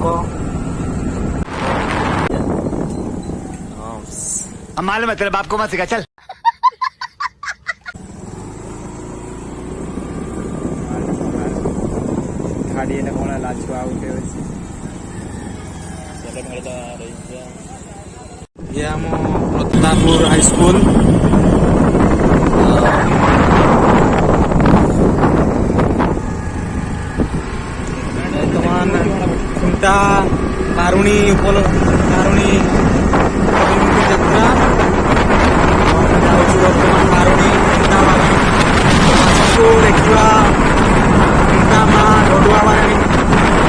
छक मालूम है तेरे बाप को मत सिखा चल। खाड़ी कौन लाछुआ उठे ये आम प्रतापपुर हाईस्कूल बर्तमान खुंटा बारुणी बारुणी यात्रा बर्तमान बारुणी खुंटा देखा खुंटा माँ लडुआ बारुणी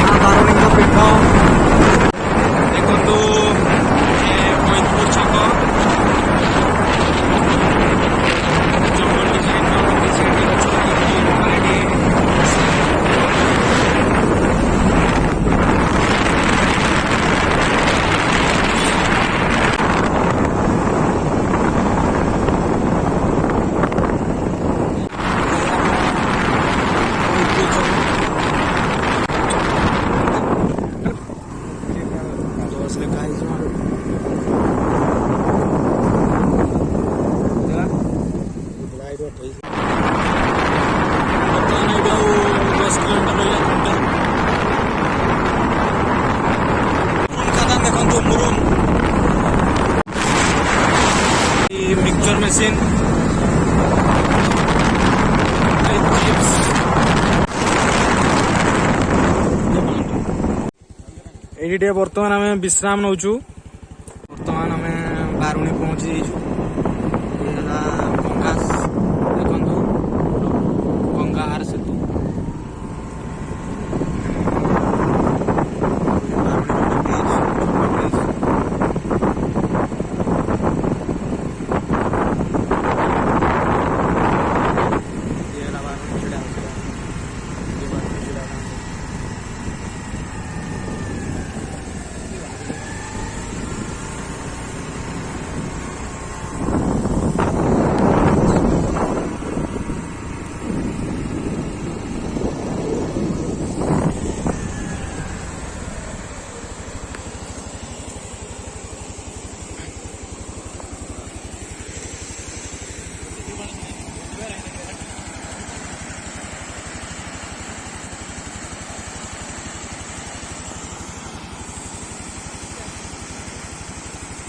माँ बारुणी पीठ देखु मैदपुर छक जंगल मिक्सचर मशीन ये बर्तमान आम विश्राम नौ बर्तमान आम बारुणी पहुंची गंगा देखु गंगा आर सेतु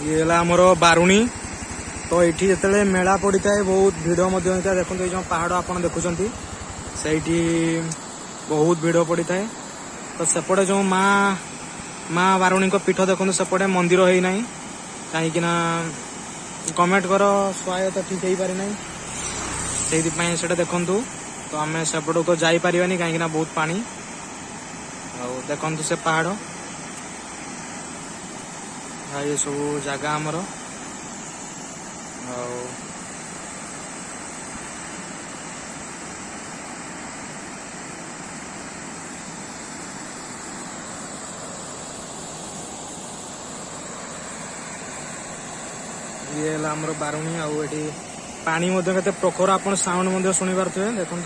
ये आमर बारुणी तो ये जिते मेला पड़ी था बहुत भिड़ देखो ये जो पहाड़ आप देखुं से बहुत भिड़ पड़ी था तो सेपटे जो माँ बारुणी पीठ देखो सेपटे मंदिर है ना कहीं गवर्नमेंट कर सहायता तो ठीक हो पारि ना से देखु तो आम सेपट तो जापर कहीं बहुत पानी देखु से पहाड़ ये सब जगह आमर ये आमर बारुणी आठी पानी के प्रखर आप साउंड शुणी पारे देखु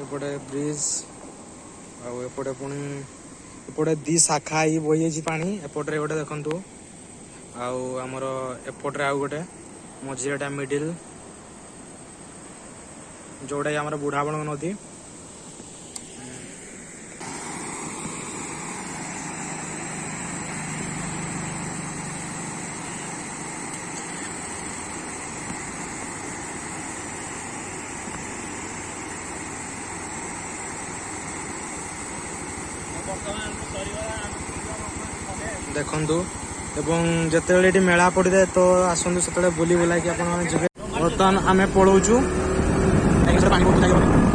एपटे ब्रिज आउटे पुणी एपटे दी शाखा ही बही पानी एपटे गोटे देखु आमर एपटे आउ गोटे मझीटा मिडिल जोटा आमर बुढ़ाबण नदी देखु एवं जिते मेला पड़ी थाए तो आसतु से बुली बुला कि बर्तमान आम पलाऊँ पानी